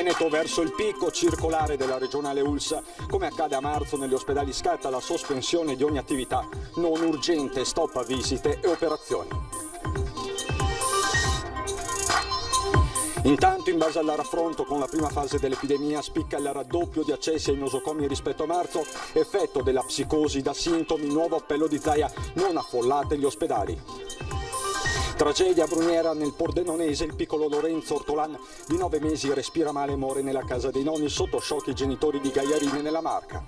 Veneto verso il picco circolare della regionale ULSS. Come accade a marzo, negli ospedali scatta la sospensione di ogni attività non urgente, stop a visite e operazioni. Intanto, in base al raffronto con la prima fase dell'epidemia, spicca il raddoppio di accessi ai nosocomi rispetto a marzo, effetto della psicosi da sintomi, nuovo appello di Zaia: non affollate gli ospedali. Tragedia a Bruniera nel Pordenonese, il piccolo Lorenzo Ortolan di 9 mesi respira male e muore nella casa dei nonni, sotto shock i genitori di Gaiarini nella Marca.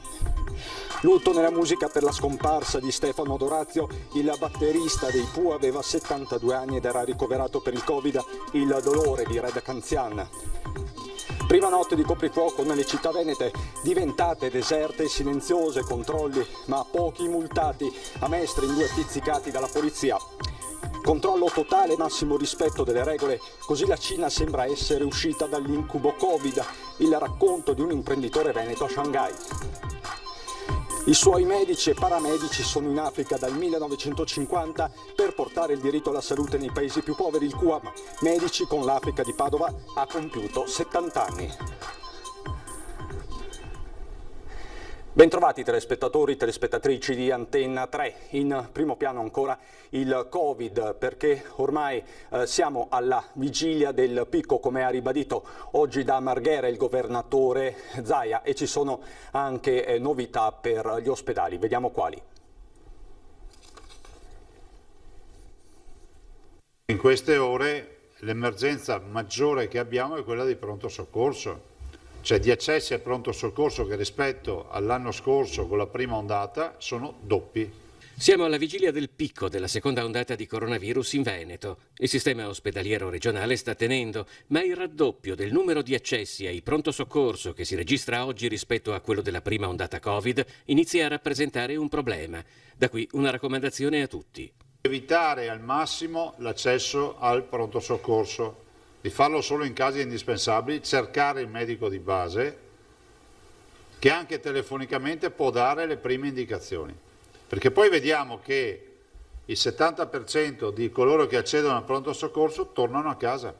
Lutto nella musica per la scomparsa di Stefano Dorazio, il batterista dei Pooh aveva 72 anni ed era ricoverato per il Covid, il dolore di Red Canzian. Prima notte di coprifuoco nelle città venete, diventate deserte e silenziose, controlli ma pochi multati, a Mestre in 2 pizzicati dalla polizia. Controllo totale, massimo rispetto delle regole, così la Cina sembra essere uscita dall'incubo Covid, il racconto di un imprenditore veneto a Shanghai. I suoi medici e paramedici sono in Africa dal 1950 per portare il diritto alla salute nei paesi più poveri. Il QAM Medici con l'Africa di Padova ha compiuto 70 anni. Bentrovati telespettatori, telespettatrici di Antenna 3. In primo piano ancora il Covid, perché ormai siamo alla vigilia del picco, come ha ribadito oggi da Marghera il governatore Zaia, e ci sono anche novità per gli ospedali. Vediamo quali. In queste ore l'emergenza maggiore che abbiamo è quella di pronto soccorso. Cioè di accessi al pronto soccorso che rispetto all'anno scorso con la prima ondata sono doppi. Siamo alla vigilia del picco della seconda ondata di coronavirus in Veneto. Il sistema ospedaliero regionale sta tenendo, ma il raddoppio del numero di accessi ai pronto soccorso che si registra oggi rispetto a quello della prima ondata Covid inizia a rappresentare un problema. Da qui una raccomandazione a tutti. Evitare al massimo l'accesso al pronto soccorso, di farlo solo in casi indispensabili, cercare il medico di base che anche telefonicamente può dare le prime indicazioni, perché poi vediamo che il 70% di coloro che accedono al pronto soccorso tornano a casa.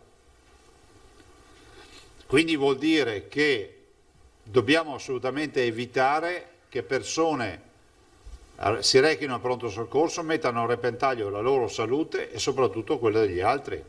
Quindi vuol dire che dobbiamo assolutamente evitare che persone si rechino al pronto soccorso, mettano a repentaglio la loro salute e soprattutto quella degli altri.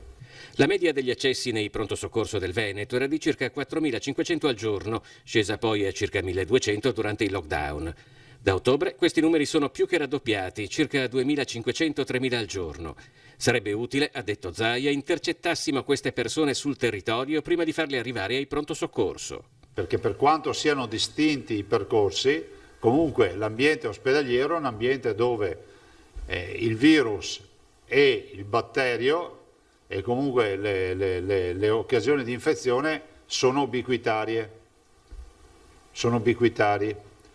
La media degli accessi nei pronto soccorso del Veneto era di circa 4.500 al giorno, scesa poi a circa 1.200 durante il lockdown. Da ottobre questi numeri sono più che raddoppiati, circa 2.500-3.000 al giorno. Sarebbe utile, ha detto Zaia, intercettassimo queste persone sul territorio prima di farle arrivare ai pronto soccorso. Perché per quanto siano distinti i percorsi, comunque l'ambiente ospedaliero è un ambiente dove il virus e il batterio e comunque le occasioni di infezione sono ubiquitarie,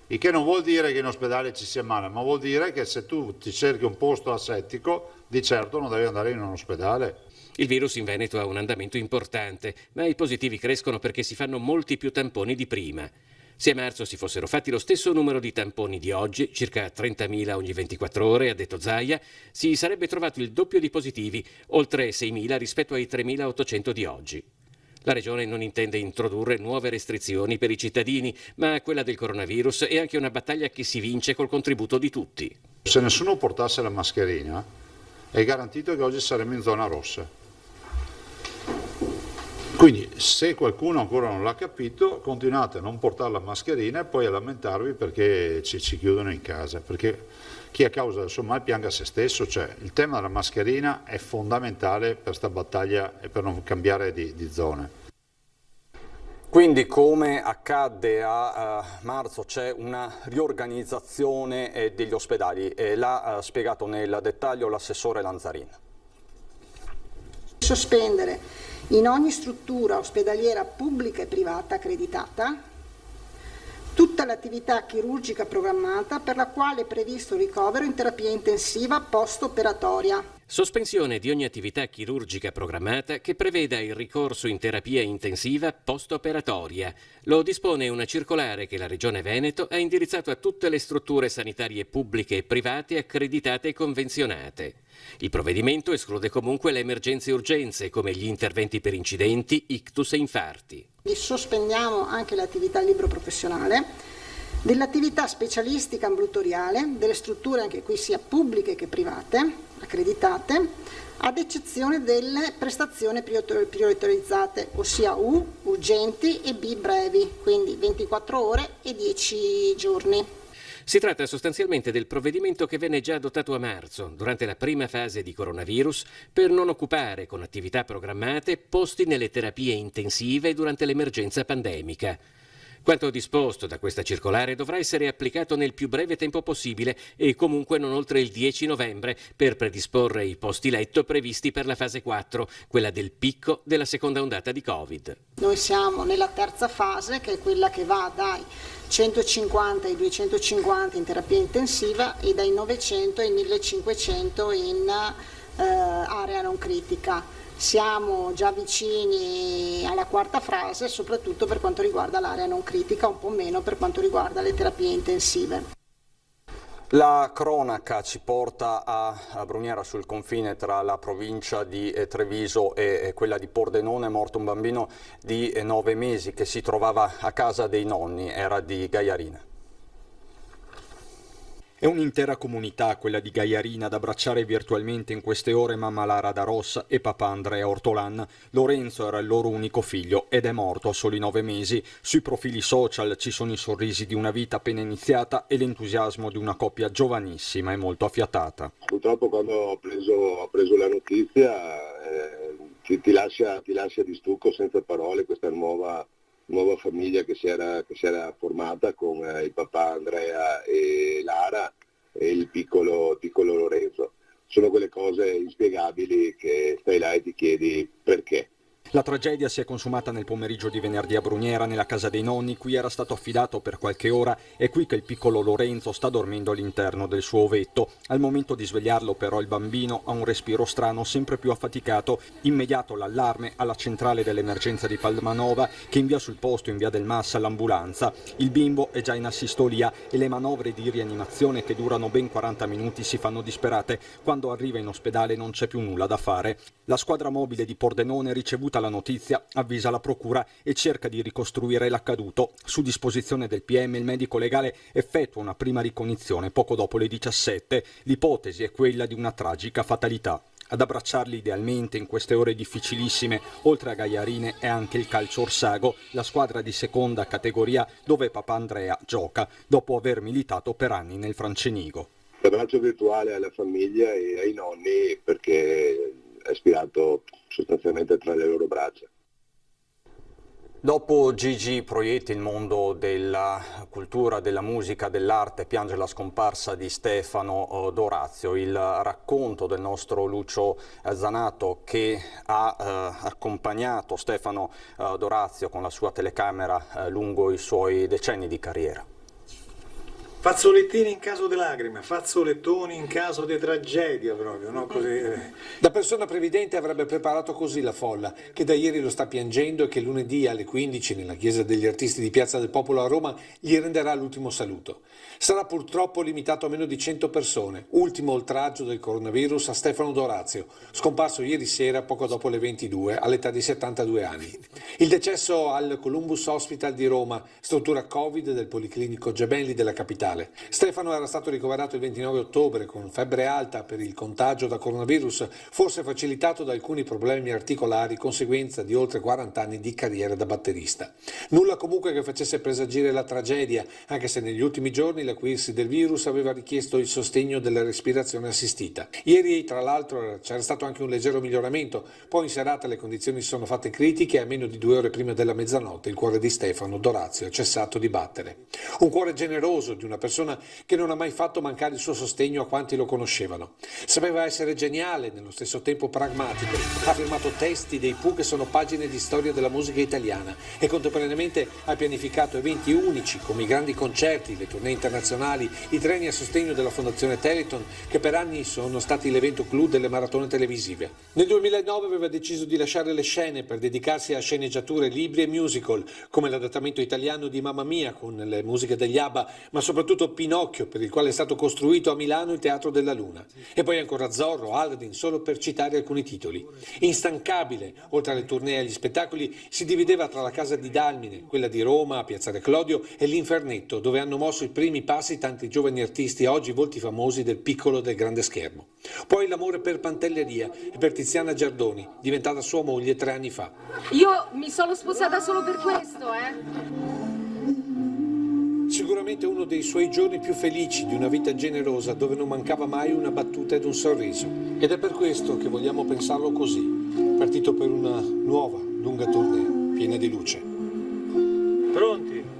il che non vuol dire che in ospedale ci sia male, ma vuol dire che se tu ti cerchi un posto asettico, di certo non devi andare in un ospedale. Il virus in Veneto ha un andamento importante, ma i positivi crescono perché si fanno molti più tamponi di prima. Se a marzo si fossero fatti lo stesso numero di tamponi di oggi, circa 30.000 ogni 24 ore, ha detto Zaia, si sarebbe trovato il doppio di positivi, oltre 6.000 rispetto ai 3.800 di oggi. La Regione non intende introdurre nuove restrizioni per i cittadini, ma quella del coronavirus è anche una battaglia che si vince col contributo di tutti. Se nessuno portasse la mascherina, è garantito che oggi saremmo in zona rossa. Quindi se qualcuno ancora non l'ha capito, continuate a non portare la mascherina e poi a lamentarvi perché ci chiudono in casa, perché chi a causa del suo mal pianga se stesso, cioè il tema della mascherina è fondamentale per questa battaglia e per non cambiare di zone. Quindi, come accadde a marzo, c'è una riorganizzazione degli ospedali, l'ha spiegato nel dettaglio l'assessore Lanzarin. Sospendere in ogni struttura ospedaliera pubblica e privata accreditata tutta l'attività chirurgica programmata per la quale è previsto ricovero in terapia intensiva post-operatoria. Sospensione di ogni attività chirurgica programmata che preveda il ricorso in terapia intensiva post-operatoria. Lo dispone una circolare che la Regione Veneto ha indirizzato a tutte le strutture sanitarie pubbliche e private accreditate e convenzionate. Il provvedimento esclude comunque le emergenze e urgenze, come gli interventi per incidenti, ictus e infarti. Sospendiamo anche l'attività libero professionale, dell'attività specialistica ambulatoriale, delle strutture anche qui sia pubbliche che private, accreditate, ad eccezione delle prestazioni prioritorizzate, ossia U, urgenti, e B, brevi, quindi 24 ore e 10 giorni. Si tratta sostanzialmente del provvedimento che venne già adottato a marzo, durante la prima fase di coronavirus, per non occupare con attività programmate posti nelle terapie intensive durante l'emergenza pandemica. Quanto disposto da questa circolare dovrà essere applicato nel più breve tempo possibile e comunque non oltre il 10 novembre per predisporre i posti letto previsti per la fase 4, quella del picco della seconda ondata di Covid. Noi siamo nella terza fase, che è quella che va dai 150 ai 250 in terapia intensiva e dai 900 ai 1500 in area non critica. Siamo già vicini alla quarta fase, soprattutto per quanto riguarda l'area non critica, un po' meno per quanto riguarda le terapie intensive. La cronaca ci porta a Bruniera, sul confine tra la provincia di Treviso e quella di Pordenone. È morto un bambino di 9 mesi che si trovava a casa dei nonni, era di Gaiarina. È un'intera comunità, quella di Gaiarina, ad abbracciare virtualmente in queste ore mamma Lara da Rossa e papà Andrea Ortolan. Lorenzo era il loro unico figlio ed è morto a soli 9 mesi. Sui profili social ci sono i sorrisi di una vita appena iniziata e l'entusiasmo di una coppia giovanissima e molto affiatata. Purtroppo quando ho preso la notizia ti lascia di stucco, senza parole, questa nuova famiglia che si era formata con il papà Andrea e Lara e il piccolo Lorenzo. Sono quelle cose inspiegabili che stai là e ti chiedi perché. La tragedia si è consumata nel pomeriggio di venerdì a Bruniera, nella casa dei nonni, cui era stato affidato per qualche ora. È qui che il piccolo Lorenzo sta dormendo all'interno del suo ovetto. Al momento di svegliarlo però il bambino ha un respiro strano, sempre più affaticato. Immediato l'allarme alla centrale dell'emergenza di Palmanova, che invia sul posto in via del Massa l'ambulanza. Il bimbo è già in assistolia e le manovre di rianimazione, che durano ben 40 minuti, si fanno disperate. Quando arriva in ospedale non c'è più nulla da fare. La squadra mobile di Pordenone, ricevuta la notizia, avvisa la procura e cerca di ricostruire l'accaduto. Su disposizione del PM, il medico legale effettua una prima ricognizione poco dopo le 17. L'ipotesi è quella di una tragica fatalità. Ad abbracciarli idealmente in queste ore difficilissime, oltre a Gaiarine, è anche il Calcio Orsago, la squadra di seconda categoria dove papà Andrea gioca, dopo aver militato per anni nel Francenigo. Abbraccio virtuale alla famiglia e ai nonni, perché è spirato sostanzialmente tra le loro braccia. Dopo Gigi Proietti, il mondo della cultura, della musica, dell'arte piange la scomparsa di Stefano Dorazio. Il racconto del nostro Lucio Zanato, che ha accompagnato Stefano Dorazio con la sua telecamera lungo i suoi decenni di carriera. Fazzolettini in caso di lacrime, fazzolettoni in caso di tragedia proprio, no? Così. Da persona previdente avrebbe preparato così la folla, che da ieri lo sta piangendo e che lunedì alle 15 nella chiesa degli artisti di Piazza del Popolo a Roma gli renderà l'ultimo saluto. Sarà purtroppo limitato a meno di 100 persone, ultimo oltraggio del coronavirus a Stefano Dorazio, scomparso ieri sera poco dopo le 22 all'età di 72 anni. Il decesso al Columbus Hospital di Roma, struttura Covid del Policlinico Gemelli della capitale. Stefano era stato ricoverato il 29 ottobre con febbre alta per il contagio da coronavirus, forse facilitato da alcuni problemi articolari, conseguenza di oltre 40 anni di carriera da batterista. Nulla comunque che facesse presagire la tragedia, anche se negli ultimi giorni l'acuirsi del virus aveva richiesto il sostegno della respirazione assistita. Ieri, tra l'altro, c'era stato anche un leggero miglioramento, poi in serata le condizioni si sono fatte critiche e a meno di 2 ore prima della mezzanotte il cuore di Stefano Dorazio ha cessato di battere. Un cuore generoso di una persona che non ha mai fatto mancare il suo sostegno a quanti lo conoscevano. Sapeva essere geniale, nello stesso tempo pragmatico. Ha firmato testi dei Pooh che sono pagine di storia della musica italiana e contemporaneamente ha pianificato eventi unici come i grandi concerti, le tournée internazionali, i treni a sostegno della Fondazione Telethon, che per anni sono stati l'evento clou delle maratone televisive. Nel 2009 aveva deciso di lasciare le scene per dedicarsi a sceneggiature, libri e musical, come l'adattamento italiano di Mamma Mia con le musiche degli ABBA, ma soprattutto Pinocchio, per il quale è stato costruito a Milano il Teatro della Luna. E poi ancora Zorro, Aladdin, solo per citare alcuni titoli. Instancabile, oltre alle tournée e agli spettacoli, si divideva tra la casa di Dalmine, quella di Roma, a Piazzale Clodio, e l'Infernetto, dove hanno mosso i primi passi tanti giovani artisti, oggi volti famosi del piccolo e del grande schermo. Poi l'amore per Pantelleria e per Tiziana Giardoni, diventata sua moglie 3 anni fa. Io mi sono sposata solo per questo, Sicuramente uno dei suoi giorni più felici di una vita generosa, dove non mancava mai una battuta ed un sorriso. Ed è per questo che vogliamo pensarlo così, partito per una nuova, lunga tournée, piena di luce. Pronti?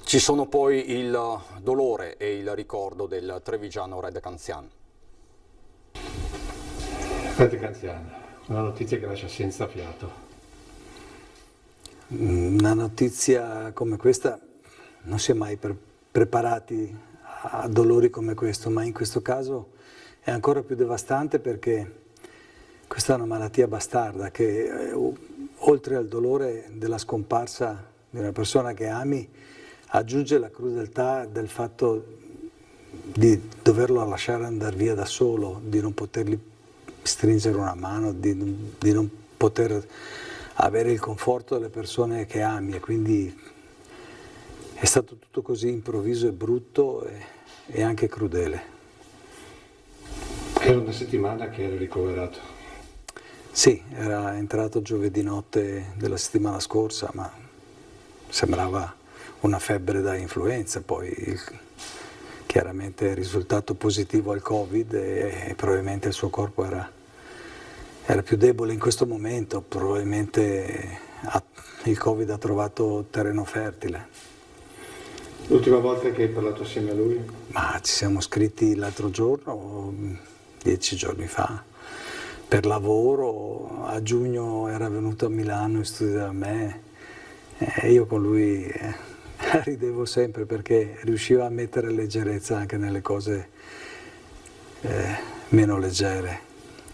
Ci sono poi il dolore e il ricordo del trevigiano Red Canzian. Red Canzian, una notizia che lascia senza fiato. Una notizia come questa non si è mai preparati a dolori come questo, ma in questo caso è ancora più devastante perché questa è una malattia bastarda che oltre al dolore della scomparsa di una persona che ami aggiunge la crudeltà del fatto di doverlo lasciare andare via da solo, di non potergli stringere una mano, di non poter avere il conforto delle persone che ami, e quindi è stato tutto così improvviso e brutto e anche crudele. Era una settimana che era ricoverato. Sì, era entrato giovedì notte della settimana scorsa, ma sembrava una febbre da influenza, poi chiaramente è risultato positivo al Covid e probabilmente il suo corpo era più debole in questo momento, probabilmente il Covid ha trovato terreno fertile. L'ultima volta che hai parlato assieme a lui? Ma ci siamo scritti l'altro giorno, 10 giorni fa, per lavoro. A giugno era venuto a Milano in studio da me e io con lui ridevo sempre perché riusciva a mettere leggerezza anche nelle cose meno leggere.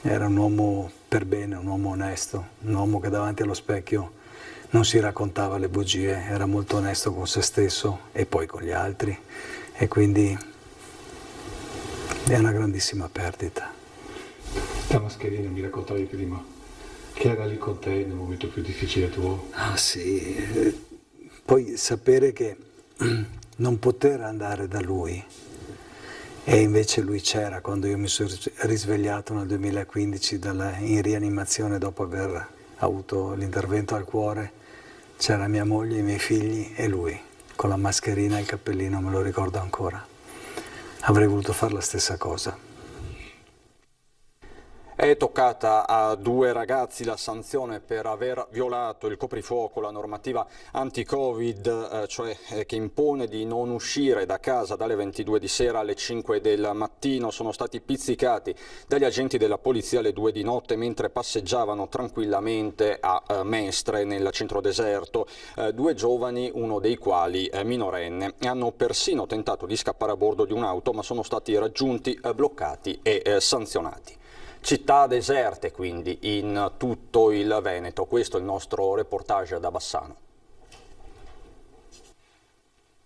Era un uomo per bene, un uomo onesto, un uomo che davanti allo specchio non si raccontava le bugie, era molto onesto con se stesso e poi con gli altri, e quindi è una grandissima perdita. La mascherina, mi raccontavi prima, che era lì con te nel momento più difficile tuo. Ah sì, poi sapere che non poter andare da lui e invece lui c'era quando io mi sono risvegliato nel 2015 in rianimazione dopo aver avuto l'intervento al cuore, c'era mia moglie, i miei figli e lui con la mascherina e il cappellino, me lo ricordo ancora. Avrei voluto fare la stessa cosa. È toccata a 2 ragazzi la sanzione per aver violato il coprifuoco, la normativa anti-Covid, cioè che impone di non uscire da casa dalle 22 di sera alle 5 del mattino. Sono stati pizzicati dagli agenti della polizia alle 2 di notte mentre passeggiavano tranquillamente a Mestre nel centro deserto. 2 giovani, uno dei quali minorenne, hanno persino tentato di scappare a bordo di un'auto, ma sono stati raggiunti, bloccati e sanzionati. Città deserte quindi in tutto il Veneto, questo è il nostro reportage da Bassano.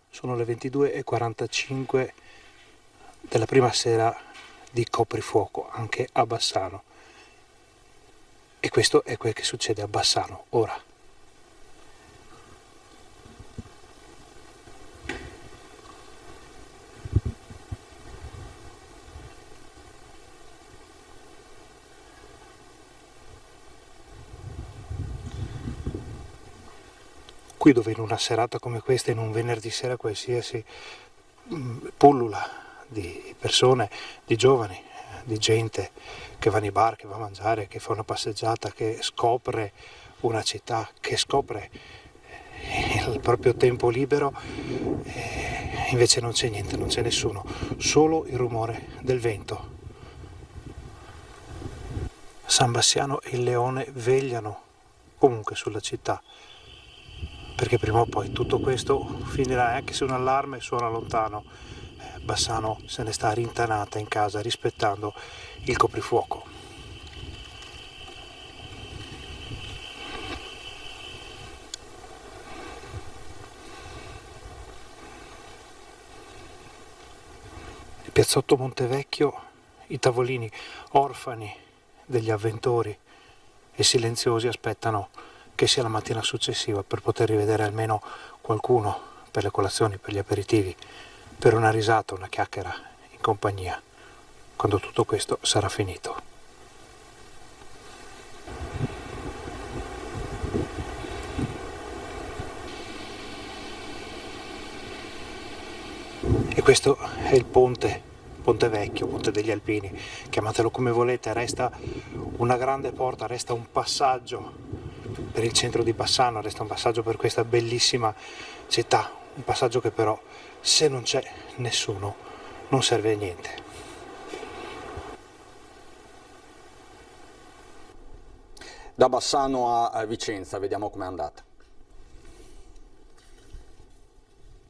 Sono le 22:45 della prima sera di coprifuoco anche a Bassano, e questo è quel che succede a Bassano ora. Qui dove in una serata come questa, in un venerdì sera qualsiasi, pullula di persone, di giovani, di gente che va nei bar, che va a mangiare, che fa una passeggiata, che scopre una città, che scopre il proprio tempo libero, invece non c'è niente, non c'è nessuno, solo il rumore del vento. San Bassiano e il Leone vegliano comunque sulla città, perché prima o poi tutto questo finirà, anche se un allarme suona lontano. Bassano se ne sta rintanata in casa rispettando il coprifuoco. Il piazzotto Montevecchio, i tavolini orfani degli avventori e silenziosi aspettano che sia la mattina successiva per poter rivedere almeno qualcuno per le colazioni, per gli aperitivi, per una risata, una chiacchiera in compagnia, quando tutto questo sarà finito. E questo è il Ponte Vecchio, Ponte degli Alpini, chiamatelo come volete, resta una grande porta, resta un passaggio per il centro di Bassano, resta un passaggio per questa bellissima città, un passaggio che però, se non c'è nessuno, non serve a niente. Da Bassano a Vicenza, vediamo com'è andata.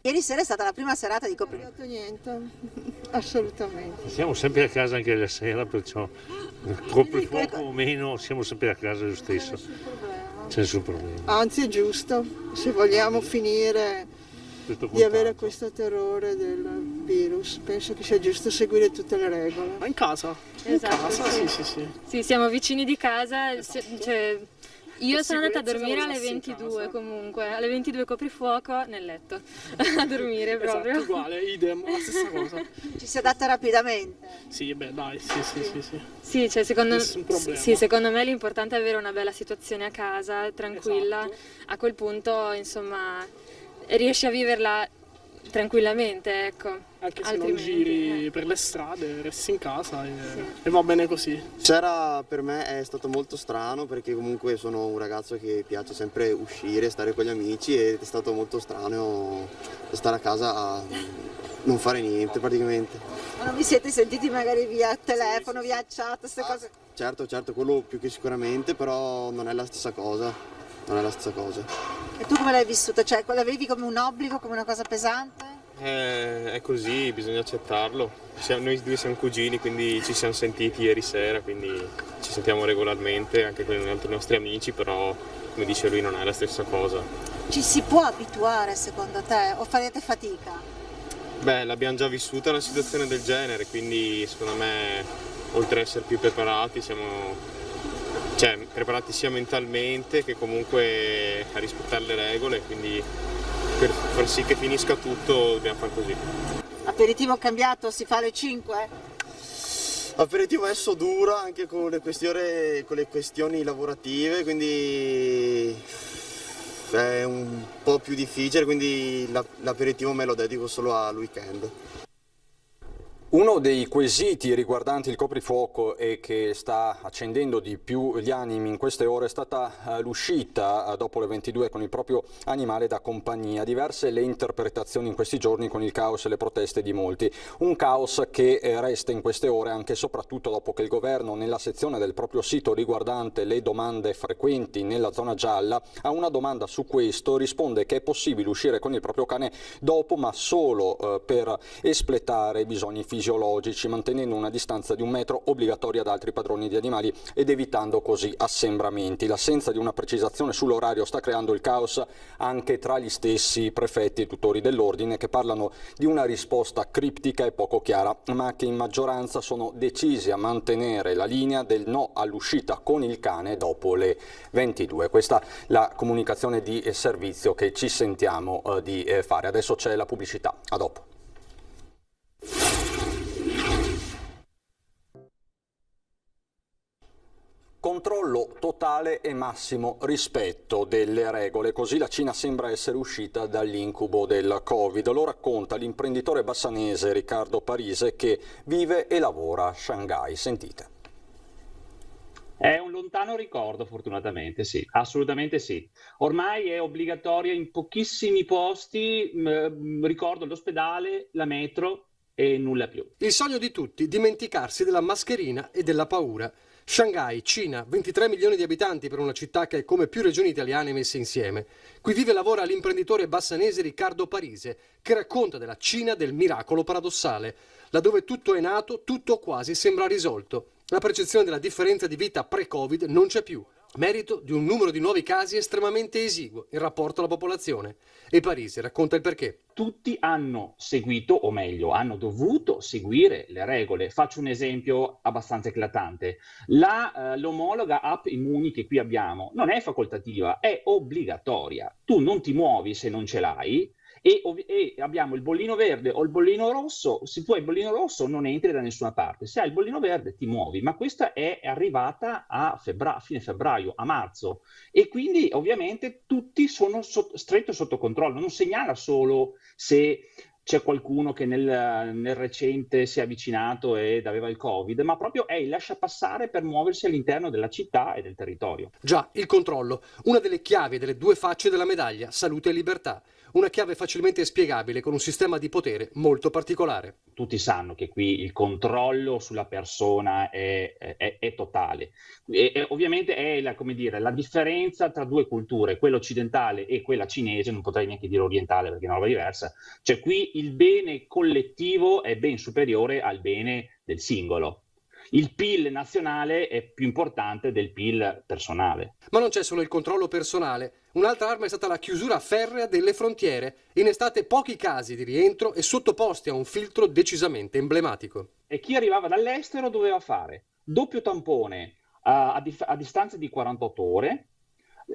Ieri sera è stata la prima serata di coprifuoco. Non ho niente, assolutamente. Siamo sempre a casa anche la sera, perciò coprifuoco o meno siamo sempre a casa lo stesso. C'è nessun problema. Anzi è giusto, se vogliamo finire di avere questo terrore del virus, penso che sia giusto seguire tutte le regole. Ma in casa? Esatto, In casa? sì. Sì. Sì, siamo vicini di casa, Esatto. cioè, io sono andata a dormire alle massima 22 comunque, alle 22 coprifuoco nel letto, a dormire proprio. Esatto, uguale, idem, la stessa cosa. Ci si adatta rapidamente. Sì, beh dai, sì. Sì, cioè Nessun problema. sì, secondo me l'importante è avere una bella situazione a casa, tranquilla, Esatto. A quel punto insomma riesci a viverla tranquillamente, ecco. Anche se Altrimenti, non giri per le strade, resti in casa e va bene così. Sera per me è stato molto strano perché comunque sono un ragazzo che piace sempre uscire, stare con gli amici ed è stato molto strano stare a casa a non fare niente praticamente. Ma non vi siete sentiti magari via telefono, via chat, queste cose? Certo, quello più che sicuramente, però non è la stessa cosa. E tu come l'hai vissuta? Cioè, l'avevi come un obbligo, come una cosa pesante? È così, bisogna accettarlo. Noi due siamo cugini, quindi ci siamo sentiti ieri sera, quindi ci sentiamo regolarmente anche con altri nostri amici, però come dice lui non è la stessa cosa. Ci si può abituare secondo te o farete fatica? Beh, l'abbiamo già vissuta una situazione del genere, quindi secondo me oltre ad essere più preparati preparati sia mentalmente che comunque a rispettare le regole, quindi per far sì che finisca tutto dobbiamo fare così. Aperitivo cambiato, si fa alle 5? Aperitivo adesso dura anche con le questioni lavorative, quindi è un po' più difficile, quindi l'aperitivo me lo dedico solo al weekend. Uno dei quesiti riguardanti il coprifuoco e che sta accendendo di più gli animi in queste ore è stata l'uscita dopo le 22 con il proprio animale da compagnia. Diverse le interpretazioni in questi giorni con il caos e le proteste di molti. Un caos che resta in queste ore anche e soprattutto dopo che il governo nella sezione del proprio sito riguardante le domande frequenti nella zona gialla a una domanda su questo risponde che è possibile uscire con il proprio cane dopo ma solo per espletare i bisogni fisiologici, mantenendo una distanza di 1 metro obbligatoria da altri padroni di animali ed evitando così assembramenti. L'assenza di una precisazione sull'orario sta creando il caos anche tra gli stessi prefetti e tutori dell'ordine che parlano di una risposta criptica e poco chiara, ma che in maggioranza sono decisi a mantenere la linea del no all'uscita con il cane dopo le 22. Questa è la comunicazione di servizio che ci sentiamo di fare. Adesso c'è la pubblicità. A dopo. controllo totale e massimo rispetto delle regole, così la Cina sembra essere uscita dall'incubo del Covid. Lo racconta l'imprenditore bassanese Riccardo Parise, che vive e lavora a Shanghai. Sentite. È un lontano ricordo, fortunatamente, sì, assolutamente sì. Ormai è obbligatoria in pochissimi posti, ricordo l'ospedale, la metro e nulla più. Il sogno di tutti, dimenticarsi della mascherina e della paura. Shanghai, Cina, 23 milioni di abitanti per una città che è come più regioni italiane messe insieme. Qui vive e lavora l'imprenditore bassanese Riccardo Parise, che racconta della Cina del miracolo paradossale, laddove tutto è nato, tutto quasi sembra risolto. La percezione della differenza di vita pre-Covid non c'è più, merito di un numero di nuovi casi estremamente esiguo in rapporto alla popolazione. E Parise racconta il perché. Tutti hanno seguito, o meglio, hanno dovuto seguire le regole. Faccio un esempio abbastanza eclatante. L'omologa app Immuni che qui abbiamo non è facoltativa, è obbligatoria. Tu non ti muovi se non ce l'hai. E abbiamo il bollino verde o il bollino rosso. Se tu hai il bollino rosso non entri da nessuna parte, se hai il bollino verde ti muovi, ma questa è arrivata a fine febbraio, a marzo, e quindi ovviamente tutti sono stretto sotto controllo. Non segnala solo se c'è qualcuno che nel recente si è avvicinato ed aveva il Covid, ma proprio è il lasciapassare per muoversi all'interno della città e del territorio. Già, il controllo, una delle chiavi delle due facce della medaglia, salute e libertà. Una chiave facilmente spiegabile con un sistema di potere molto particolare. Tutti sanno che qui il controllo sulla persona è totale. E ovviamente è la differenza tra due culture, quella occidentale e quella cinese, non potrei neanche dire orientale perché è una roba diversa. Cioè qui il bene collettivo è ben superiore al bene del singolo. Il PIL nazionale è più importante del PIL personale. Ma non c'è solo il controllo personale. Un'altra arma è stata la chiusura ferrea delle frontiere. In estate pochi casi di rientro e sottoposti a un filtro decisamente emblematico. E chi arrivava dall'estero doveva fare doppio tampone a distanza di 48 ore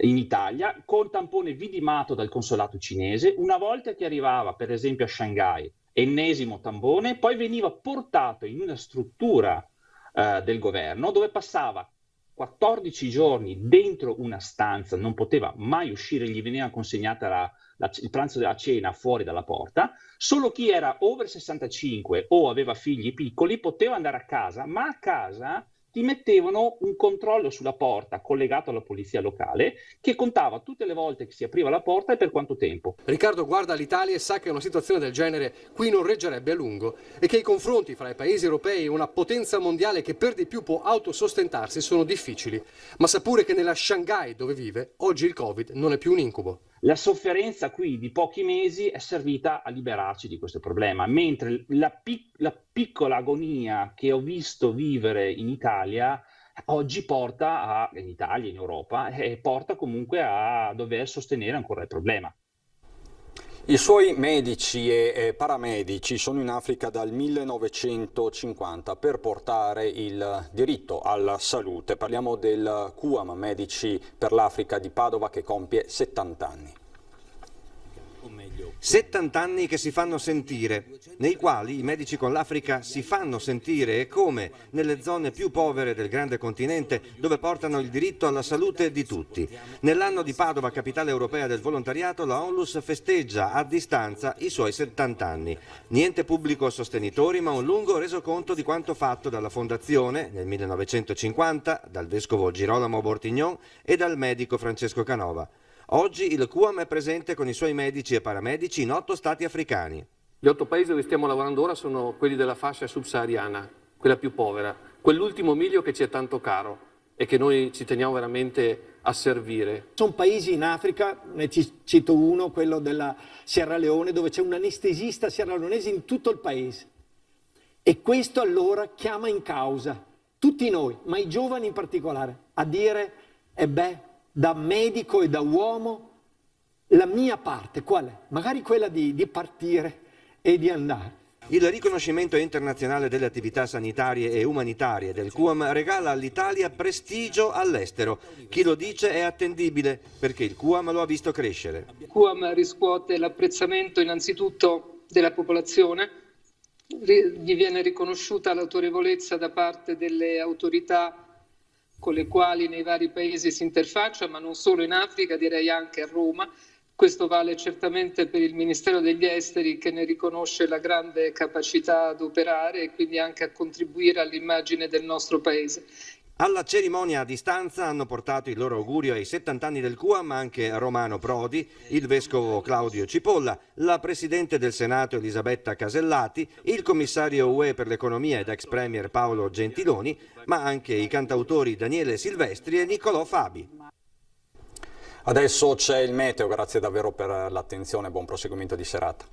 in Italia, con tampone vidimato dal consolato cinese. Una volta che arrivava, per esempio a Shanghai, ennesimo tampone, poi veniva portato in una struttura del governo dove passava 14 giorni dentro una stanza, non poteva mai uscire, gli veniva consegnata il pranzo della cena fuori dalla porta. Solo chi era over 65 o aveva figli piccoli poteva andare a casa, ma a casa ti mettevano un controllo sulla porta collegato alla polizia locale che contava tutte le volte che si apriva la porta e per quanto tempo. Riccardo guarda l'Italia e sa che una situazione del genere qui non reggerebbe a lungo e che i confronti fra i paesi europei e una potenza mondiale che per di più può autosostentarsi sono difficili. Ma sa pure che nella Shanghai dove vive oggi il Covid non è più un incubo. La sofferenza qui di pochi mesi è servita a liberarci di questo problema, mentre la piccola agonia che ho visto vivere in Italia oggi porta in Italia, in Europa, porta comunque a dover sostenere ancora il problema. I suoi medici e paramedici sono in Africa dal 1950 per portare il diritto alla salute. Parliamo del QAM, Medici per l'Africa di Padova, che compie 70 anni. 70 anni che si fanno sentire, nei quali i medici con l'Africa si fanno sentire e come nelle zone più povere del grande continente dove portano il diritto alla salute di tutti. Nell'anno di Padova, capitale europea del volontariato, la ONLUS festeggia a distanza i suoi 70 anni. Niente pubblico sostenitori, ma un lungo resoconto di quanto fatto dalla fondazione nel 1950, dal vescovo Girolamo Bortignon e dal medico Francesco Canova. Oggi il QAM è presente con i suoi medici e paramedici in 8 stati africani. Gli 8 paesi dove stiamo lavorando ora sono quelli della fascia subsahariana, quella più povera, quell'ultimo miglio che ci è tanto caro e che noi ci teniamo veramente a servire. Sono paesi in Africa, ne cito uno, quello della Sierra Leone, dove c'è un anestesista sierraleonese in tutto il paese. E questo allora chiama in causa tutti noi, ma i giovani in particolare, a dire, da medico e da uomo, la mia parte qual è? Magari quella di partire e di andare. Il riconoscimento internazionale delle attività sanitarie e umanitarie del QAM regala all'Italia prestigio all'estero. Chi lo dice è attendibile, perché il QAM lo ha visto crescere. Il QAM riscuote l'apprezzamento innanzitutto della popolazione, gli viene riconosciuta l'autorevolezza da parte delle autorità con le quali nei vari paesi si interfaccia, ma non solo in Africa, direi anche a Roma. Questo vale certamente per il Ministero degli Esteri, che ne riconosce la grande capacità ad operare e quindi anche a contribuire all'immagine del nostro Paese. Alla cerimonia a distanza hanno portato il loro augurio ai 70 anni del CUAM anche Romano Prodi, il vescovo Claudio Cipolla, la Presidente del Senato Elisabetta Casellati, il commissario UE per l'economia ed ex premier Paolo Gentiloni, ma anche i cantautori Daniele Silvestri e Niccolò Fabi. Adesso c'è il meteo, grazie davvero per l'attenzione, buon proseguimento di serata.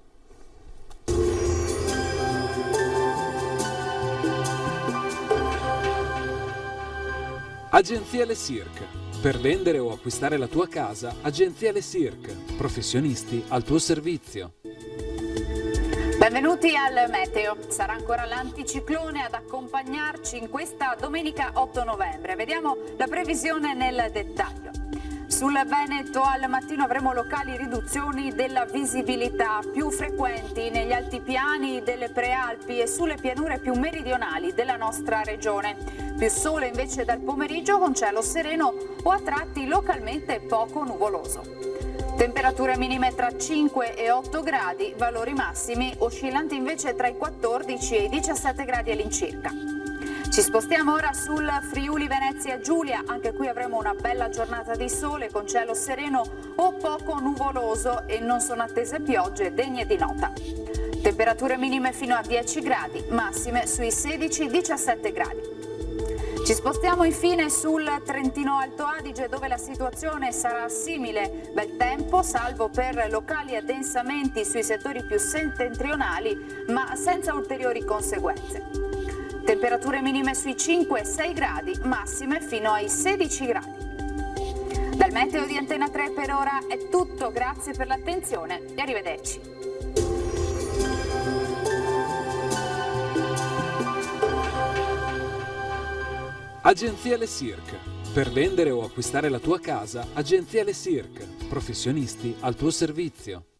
Agenzia Le Cirque. Per vendere o acquistare la tua casa, Agenzia Le Cirque. Professionisti al tuo servizio. Benvenuti al meteo. Sarà ancora l'anticiclone ad accompagnarci in questa domenica 8 novembre. Vediamo la previsione nel dettaglio. Sul Veneto al mattino avremo locali riduzioni della visibilità più frequenti negli altipiani delle prealpi e sulle pianure più meridionali della nostra regione. Più sole invece dal pomeriggio con cielo sereno o a tratti localmente poco nuvoloso. Temperature minime tra 5 e 8 gradi, valori massimi oscillanti invece tra i 14 e i 17 gradi all'incirca. Ci spostiamo ora sul Friuli Venezia Giulia, anche qui avremo una bella giornata di sole con cielo sereno o poco nuvoloso e non sono attese piogge degne di nota. Temperature minime fino a 10 gradi, massime sui 16-17 gradi. Ci spostiamo infine sul Trentino Alto Adige, dove la situazione sarà simile, bel tempo salvo per locali addensamenti sui settori più settentrionali, ma senza ulteriori conseguenze. Temperature minime sui 5-6 gradi, massime fino ai 16 gradi. Dal meteo di Antena 3 per ora è tutto, grazie per l'attenzione e arrivederci. Agenzia Le Cirque. Per vendere o acquistare la tua casa, Agenzia Le Cirque. Professionisti al tuo servizio.